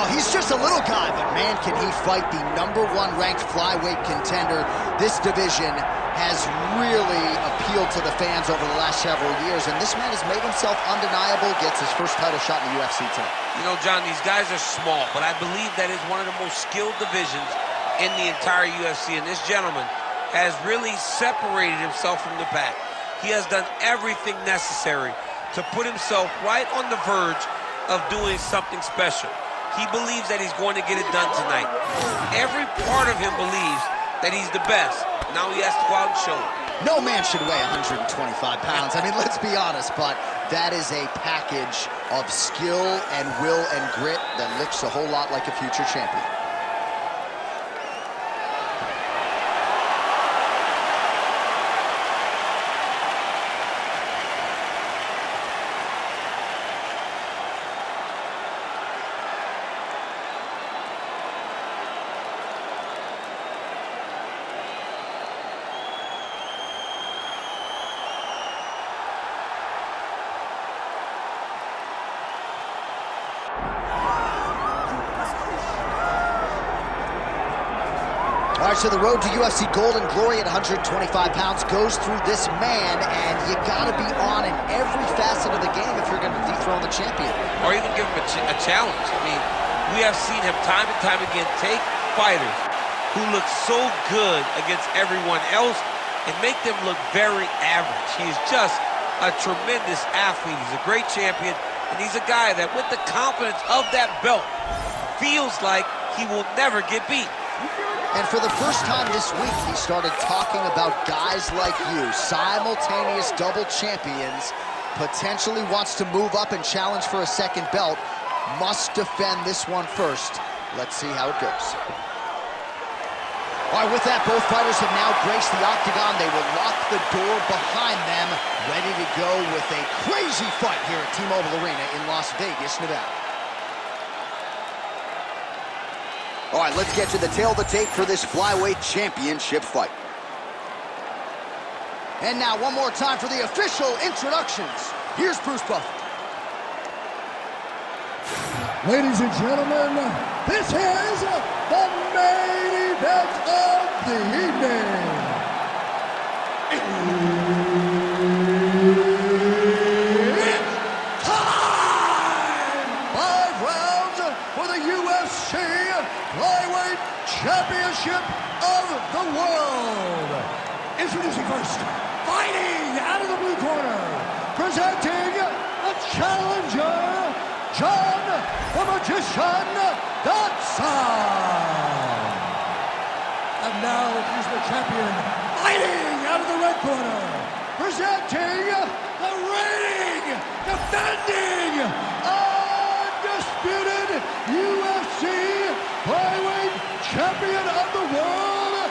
Oh, he's just a little guy, but man, can he fight the #1 ranked flyweight contender. This division has really appealed to the fans over the last several years, and this man has made himself undeniable, gets his first title shot in the UFC tonight. You know, John, these guys are small, but I believe that is one of the most skilled divisions in the entire UFC, and this gentleman has really separated himself from the pack. He has done everything necessary to put himself right on the verge of doing something special. He believes that he's going to get it done tonight. Every part of him believes that he's the best. Now he has to go out and show it. No man should weigh 125 pounds. I mean, let's be honest, but that is a package of skill and will and grit that looks a whole lot like a future champion. All right, so the road to UFC Gold and Glory at 125 pounds goes through this man, and you got to be on in every facet of the game if you're going to dethrone the champion. Or even give him a challenge. I mean, we have seen him time and time again take fighters who look so good against everyone else and make them look very average. He's just a tremendous athlete. He's a great champion, and he's a guy that with the confidence of that belt feels like he will never get beat. And for the first time this week, he started talking about guys like you, simultaneous double champions, potentially wants to move up and challenge for a second belt, must defend this one first. Let's see how it goes. All right, with that, both fighters have now graced the octagon. They will lock the door behind them, ready to go with a crazy fight here at T-Mobile Arena in Las Vegas, Nevada. All right, let's get to the tail of the tape for this flyweight championship fight. And now, one more time for the official introductions. Here's Bruce Buffer. Ladies and gentlemen, this is the main event of the evening. It's time! 5 rounds for the UFC Flyweight Championship of the World. Introducing first, fighting out of the blue corner, presenting the challenger, John the Magician Dodson. And now he's the champion, fighting out of the red corner, presenting the reigning, defending, undisputed UFC Flyweight Champion of the World,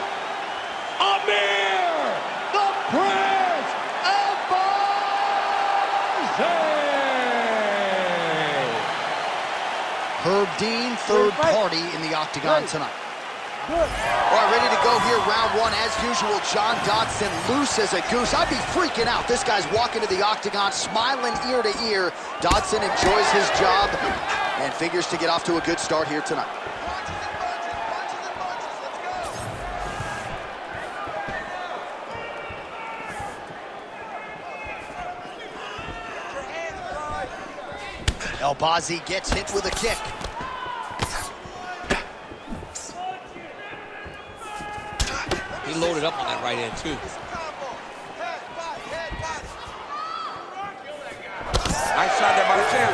Amir the Prince Albazi. Herb Dean, third party in the octagon tonight. All right, ready to go here, round one. As usual, John Dodson loose as a goose. I'd be freaking out. This guy's walking to the octagon, smiling ear to ear. Dodson enjoys his job and figures to get off to a good start here tonight. Albazi gets hit with a kick. He loaded up on that right hand, too. Nice shot there by the champ.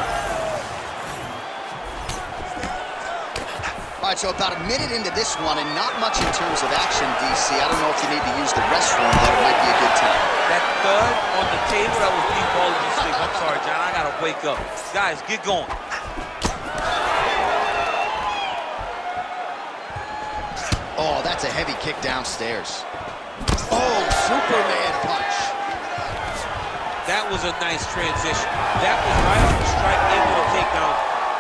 All right, so about a minute into this one, and not much in terms of action, DC. I don't know if you need to use the restroom, but it might be a good time. That thud on the table, that was deep ball in the sleep. I'm sorry, John, I gotta wake up. Guys, get going. Oh, that's a heavy kick downstairs. Oh, Superman punch. That was a nice transition. That was right off the strike into the takedown,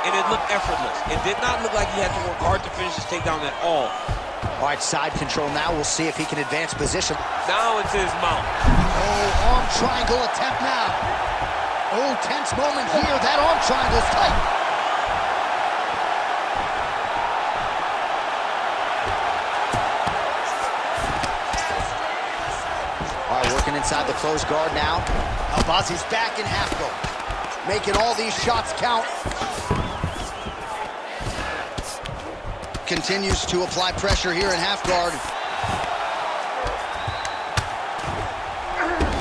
and it looked effortless. It did not look like he had to work hard to finish his takedown at all. All right, side control now. We'll see if he can advance position. Now into his mouth. Oh, arm triangle attempt now. Oh, tense moment here. That arm triangle's tight. inside the closed guard now. Albazi's back in half guard, making all these shots count. Continues to apply pressure here in half guard.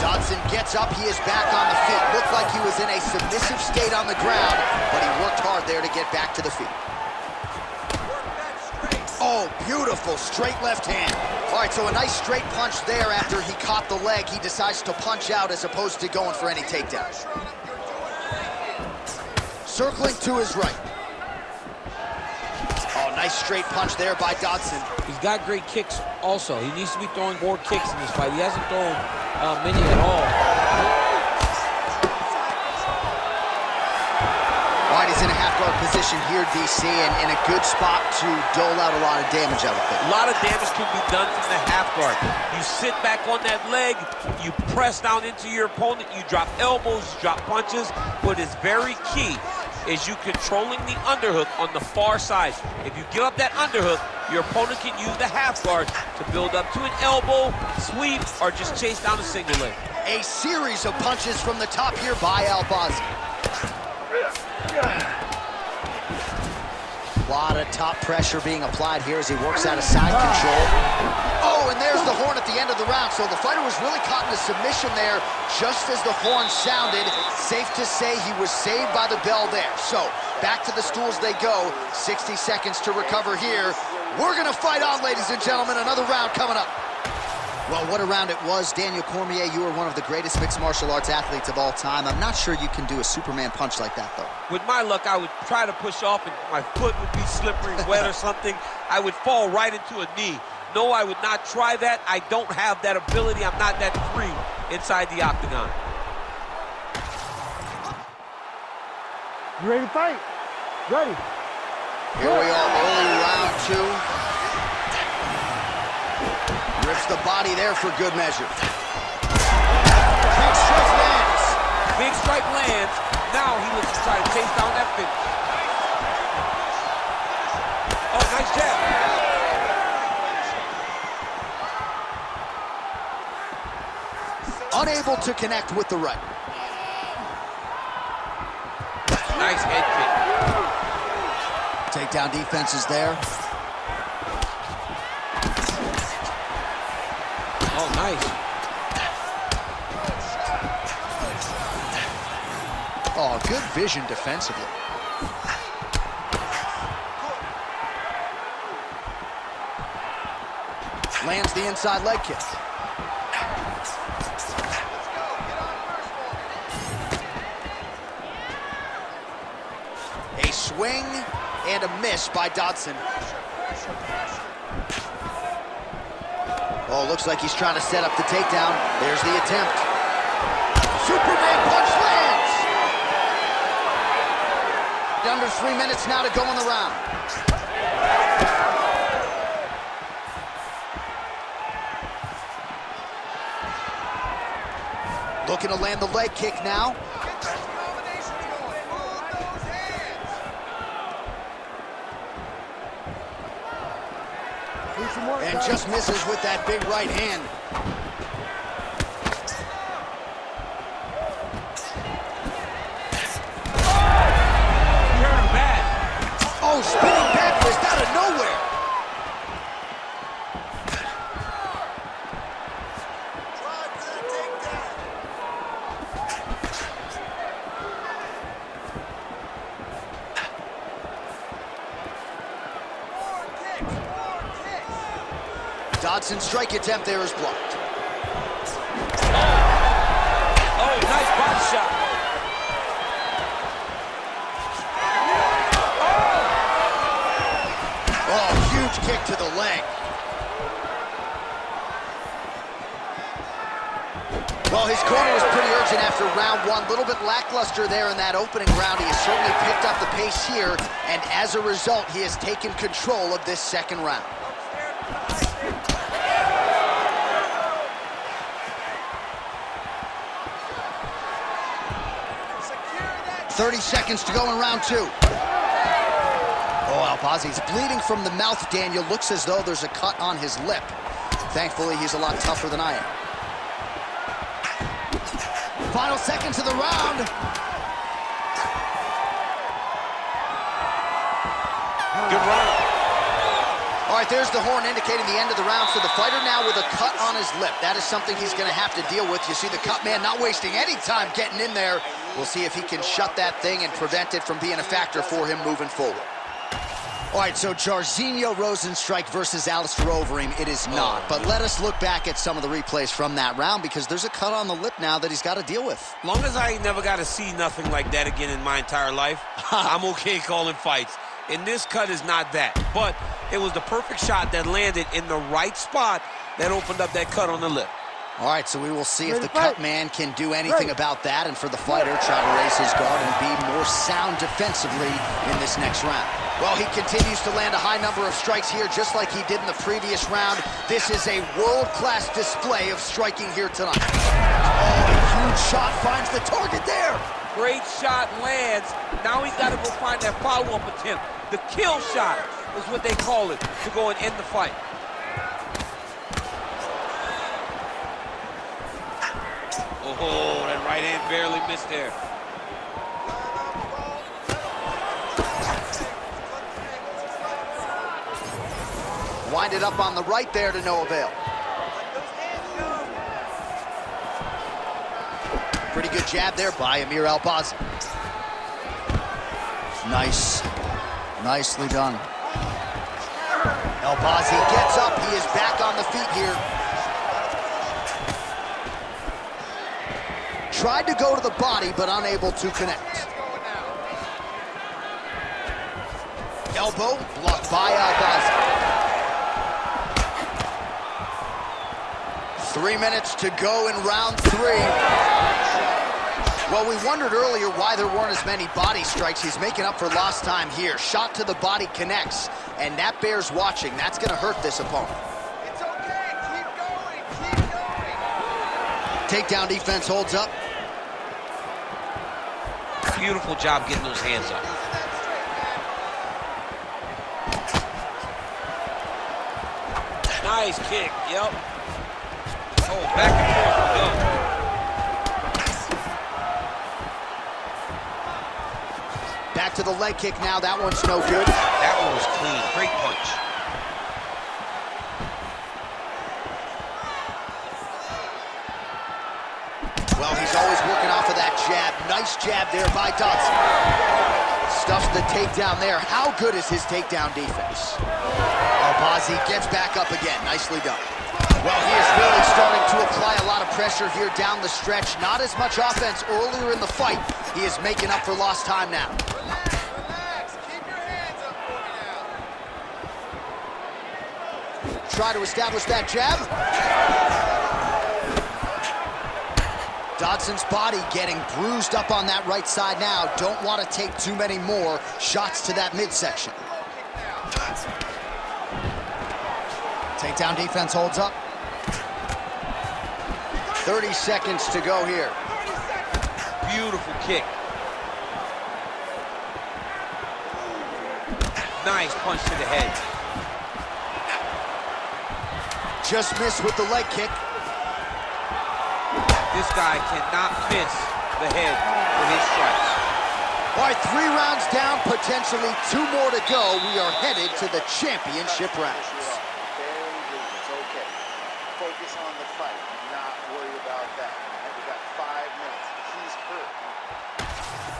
Dodson gets up, he is back on the feet. Looked like he was in a submissive state on the ground, but he worked hard there to get back to the feet. Oh, beautiful straight left hand. All right, so a nice straight punch there after he caught the leg. He decides to punch out as opposed to going for any takedown. Circling to his right. Oh, nice straight punch there by Dodson. He's got great kicks also. He needs to be throwing more kicks in this fight. He hasn't thrown many at all. All right, he's in a half-guard position here, DC, and in a good spot to dole out a lot of damage, I would think. A lot of damage can be done from the half guard. You sit back on that leg, you press down into your opponent, you drop elbows, you drop punches. What is very key is you controlling the underhook on the far side. If you give up that underhook, your opponent can use the half guard to build up to an elbow, sweep, or just chase down a single leg. A series of punches from the top here by Albazi. A lot of top pressure being applied here as he works out of side control. Oh, and there's the horn at the end of the round. So the fighter was really caught in a submission there just as the horn sounded. Safe to say he was saved by the bell there. So back to the stools they go. 60 seconds to recover here. We're going to fight on, ladies and gentlemen. Another round coming up. Well, what a round it was. Daniel Cormier, you are one of the greatest mixed martial arts athletes of all time. I'm not sure you can do a Superman punch like that, though. With my luck, I would try to push off and my foot would be slippery, wet or something. I would fall right into a knee. No, I would not try that. I don't have that ability. I'm not that free inside the octagon. You ready to fight? Ready. Here we are, early round two. Rips the body there for good measure. Big strike lands. Big strike lands. Now he looks to try to chase down that finish. Oh, nice jab. Unable to connect with the right. Nice head kick. Takedown defense is there. Oh, nice. Oh, good vision defensively. Lands the inside leg kick. A swing and a miss by Dodson. Oh, looks like he's trying to set up the takedown. There's the attempt. Superman punch lands! Under 3 minutes now to go in the round. Looking to land the leg kick now. And just misses with that big right hand. He hurt him bad. Oh, spinning back fist out of nowhere. Dodson's strike attempt there is blocked. Oh, nice body shot. Oh, huge kick to the leg. Well, his corner was pretty urgent after round one. A little bit lackluster there in that opening round. He has certainly picked up the pace here, and as a result, he has taken control of this second round. 30 seconds to go in round two. Oh, Albazi's bleeding from the mouth, Daniel. Looks as though there's a cut on his lip. Thankfully, he's a lot tougher than I am. Final seconds of the round. Good run. All right, there's the horn indicating the end of the round. So the fighter now with a cut on his lip. That is something he's going to have to deal with. You see the cut man not wasting any time getting in there. We'll see if he can shut that thing and prevent it from being a factor for him moving forward. All right, so Jairzinho Rozenstruik versus Alistair Overeem, it is not. But let us look back at some of the replays from that round, because there's a cut on the lip now that he's got to deal with. Long as I never got to see nothing like that again in my entire life, I'm okay calling fights. And this cut is not that. But it was the perfect shot that landed in the right spot that opened up that cut on the lip. All right, so we will see if the cut man can do anything about that, and for the fighter, try to raise his guard and be more sound defensively in this next round. Well, he continues to land a high number of strikes here, just like he did in the previous round. This is a world-class display of striking here tonight. Oh, a huge shot finds the target there. Great shot lands. Now he's got to go find that follow-up attempt. The kill shot is what they call it, to go and end the fight. Oh, that right hand barely missed there. Wind it up on the right there to no avail. Pretty good jab there by Amir Albazi. Nice. Nicely done. Albazi gets up. He is back on the feet here. Tried to go to the body, but unable to connect. Elbow blocked by Albazi. 3 minutes to go in round 3. Well, we wondered earlier why there weren't as many body strikes. He's making up for lost time here. Shot to the body connects, and that bears watching. That's going to hurt this opponent. It's okay. Keep going. Takedown defense holds up. Beautiful job getting those hands up. Nice kick, yep. Oh, back and forth we go. Back to the leg kick now. That one's no good. That one was clean. Great punch. Well, he's always working off of that jab. Nice jab there by Dodson. Stuffs the takedown there. How good is his takedown defense? Albazi gets back up again. Nicely done. Well, he is really starting to apply a lot of pressure here down the stretch. Not as much offense earlier in the fight. He is making up for lost time now. Relax. Keep your hands up for me now. Try to establish that jab. Dodson's body getting bruised up on that right side now. Don't want to take too many more shots to that midsection. Takedown defense holds up. 30 seconds to go here. Beautiful kick. Nice punch to the head. Just missed with the leg kick. This guy cannot miss the head with his strikes. All right, 3 rounds down, potentially 2 more to go. We are headed to the championship rounds. It's okay. Focus on the fight. Not worry about that. We got 5 minutes. He's hurt.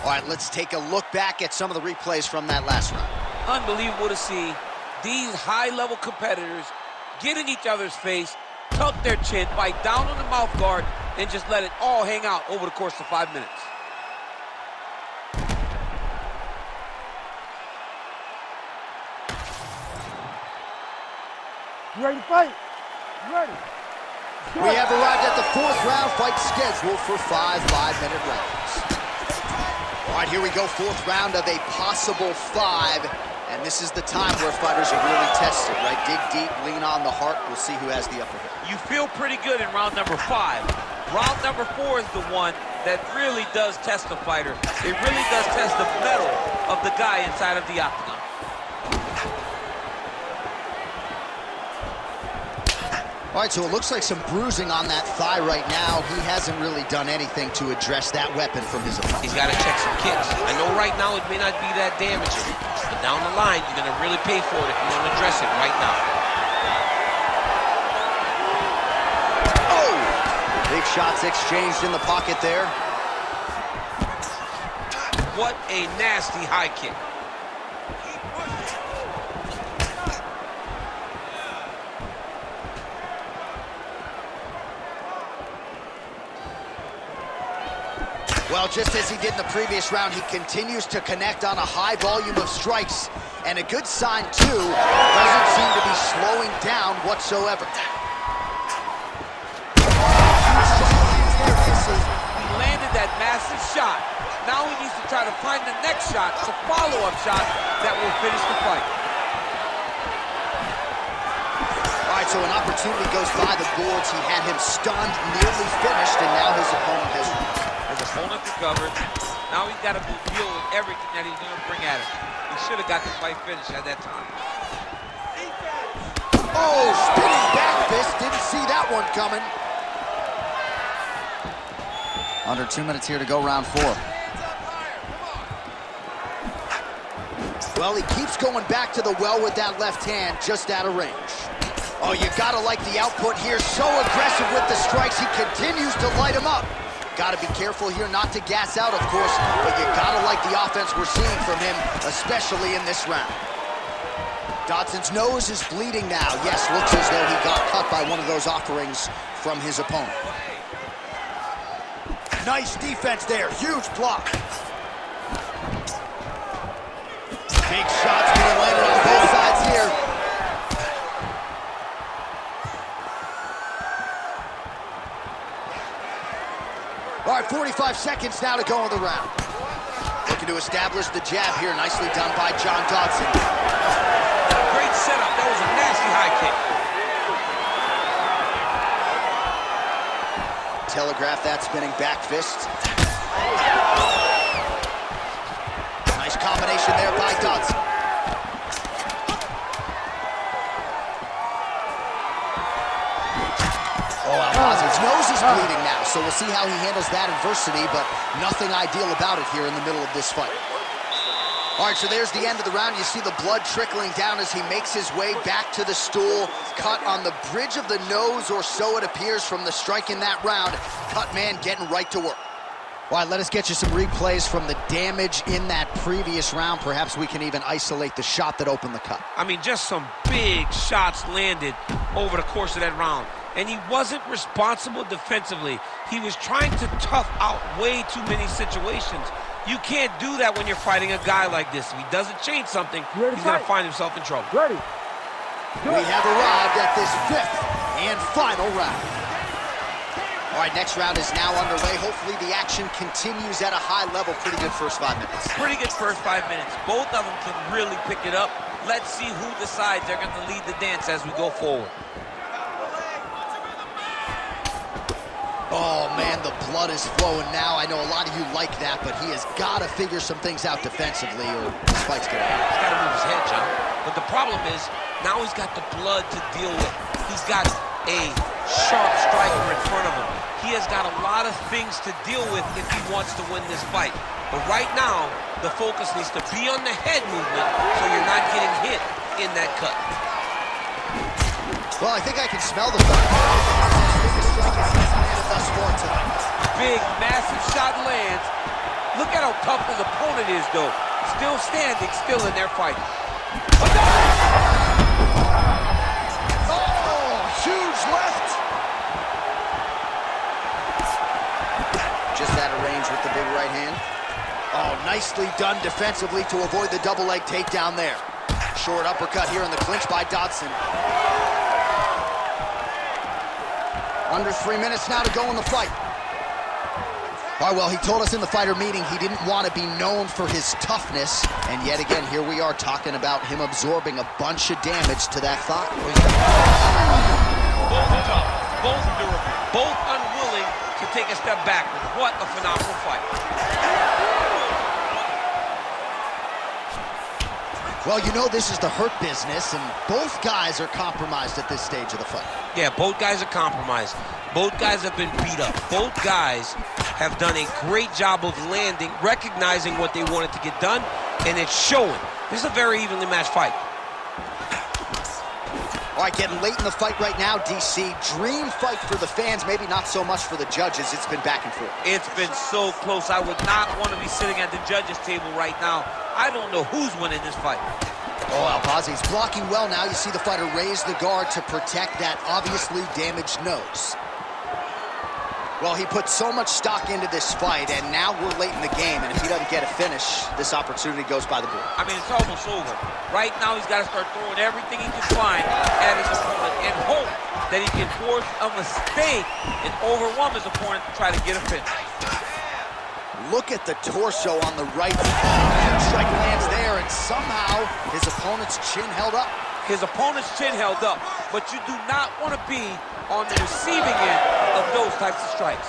All right, let's take a look back at some of the replays from that last round. Unbelievable to see these high-level competitors get in each other's face, tuck their chin, bite down on the mouth guard, and just let it all hang out over the course of 5 minutes. You ready to fight? You ready? We have arrived at the 4th round, fight scheduled for 5 5-minute rounds. All right, here we go, 4th round of a possible 5. And this is the time where fighters are really tested, right? Dig deep, lean on the heart. We'll see who has the upper hand. You feel pretty good in round number 5. Round number 4 is the one that really does test the fighter. It really does test the mettle of the guy inside of the octagon. All right, so it looks like some bruising on that thigh right now. He hasn't really done anything to address that weapon from his opponent. He's got to check some kicks. I know right now it may not be that damaging, but down the line, you're going to really pay for it if you don't address it right now. Oh! Big shots exchanged in the pocket there. What a nasty high kick. Well, just as he did in the previous round, he continues to connect on a high volume of strikes. And a good sign, too, doesn't seem to be slowing down whatsoever. He landed that massive shot. Now he needs to try to find the next shot, the follow-up shot that will finish the fight. All right, so an opportunity goes by the boards. He had him stunned, nearly finished, and now his opponent has... His opponent recovered. Now he's got to deal with everything that he's going to bring at him. He should have got the fight finished at that time. Oh, spinning back fist. Didn't see that one coming. Under 2 minutes here to go, round 4. Well, he keeps going back to the well with that left hand, just out of range. Oh, you gotta like the output here. So aggressive with the strikes. He continues to light him up. Got to be careful here not to gas out, of course, but you got to like the offense we're seeing from him, especially in this round. Dodson's nose is bleeding now. Yes, looks as though he got cut by one of those offerings from his opponent. Nice defense there. Huge block. Big shots being landed on both sides here. All right, 45 seconds now to go in the round. Looking to establish the jab here. Nicely done by John Dodson. Great setup. That was a nasty high kick. Telegraph that spinning back fist. Nice combination there by Dodson. Oh, Albazi's nose is bleeding now, so we'll see how he handles that adversity, but nothing ideal about it here in the middle of this fight. All right, so there's the end of the round. You see the blood trickling down as he makes his way back to the stool. Cut on the bridge of the nose, or so it appears from the strike in that round. Cut man getting right to work. All right, let us get you some replays from the damage in that previous round. Perhaps we can even isolate the shot that opened the cut. I mean, just some big shots landed over the course of that round. And he wasn't responsible defensively. He was trying to tough out way too many situations. You can't do that when you're fighting a guy like this. If he doesn't change something, he's going to find himself in trouble. Ready. We have arrived at this 5th and final round. All right, next round is now underway. Hopefully the action continues at a high level. Pretty good first 5 minutes. Pretty good first 5 minutes. Both of them can really pick it up. Let's see who decides they're going to lead the dance as we go forward. Oh, man, the blood is flowing now. I know a lot of you like that, but he has got to figure some things out defensively or this fight's going to end. He's got to move his head, John. But the problem is, now he's got the blood to deal with. He's got a sharp striker in front of him. He has got a lot of things to deal with if he wants to win this fight. But right now, the focus needs to be on the head movement so you're not getting hit in that cut. Well, I think I can smell the biggest strike thus far tonight. Big, massive shot lands. Look at how tough his opponent is, though. Still standing, still in their fight. Oh, huge left. Just out of range with the big right hand. Oh, nicely done defensively to avoid the double leg takedown there. Short uppercut here in the clinch by Dodson. Under 3 minutes now to go in the fight. All right, well, he told us in the fighter meeting he didn't want to be known for his toughness. And yet again, here we are talking about him absorbing a bunch of damage to that thigh. Both tough, both durable, both unwilling to take a step backward. What a phenomenal fight. Well, you know this is the hurt business, and both guys are compromised at this stage of the fight. Yeah, both guys are compromised. Both guys have been beat up. Both guys have done a great job of landing, recognizing what they wanted to get done, and it's showing. This is a very evenly matched fight. All right, getting late in the fight right now, DC. Dream fight for the fans, maybe not so much for the judges. It's been back and forth. It's been so close. I would not want to be sitting at the judges' table right now. I don't know who's winning this fight. Oh, Albazi's blocking well now. You see the fighter raise the guard to protect that obviously damaged nose. Well, he put so much stock into this fight, and now we're late in the game, and if he doesn't get a finish, this opportunity goes by the board. I mean, it's almost over. Right now, he's got to start throwing everything he can find at his opponent and hope that he can force a mistake and overwhelm his opponent to try to get a finish. Look at the torso on the right. Strike lands there, and somehow his opponent's chin held up. His opponent's chin held up, but you do not want to be on the receiving end of those types of strikes.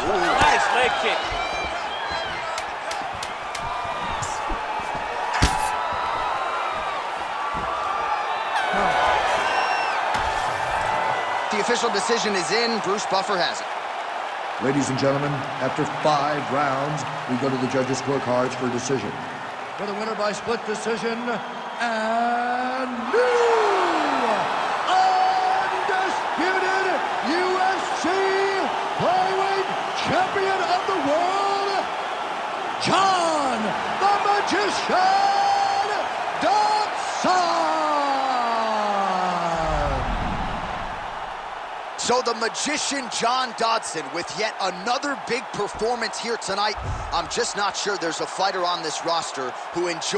Nice leg kick. The official decision is in. Bruce Buffer has it. Ladies and gentlemen, after 5 rounds, we go to the judges' scorecards for a decision. For the winner by split decision, and new undisputed UFC flyweight champion of the world, John the Magician Dodson! So the magician John Dodson with yet another big performance here tonight. I'm just not sure there's a fighter on this roster who enjoys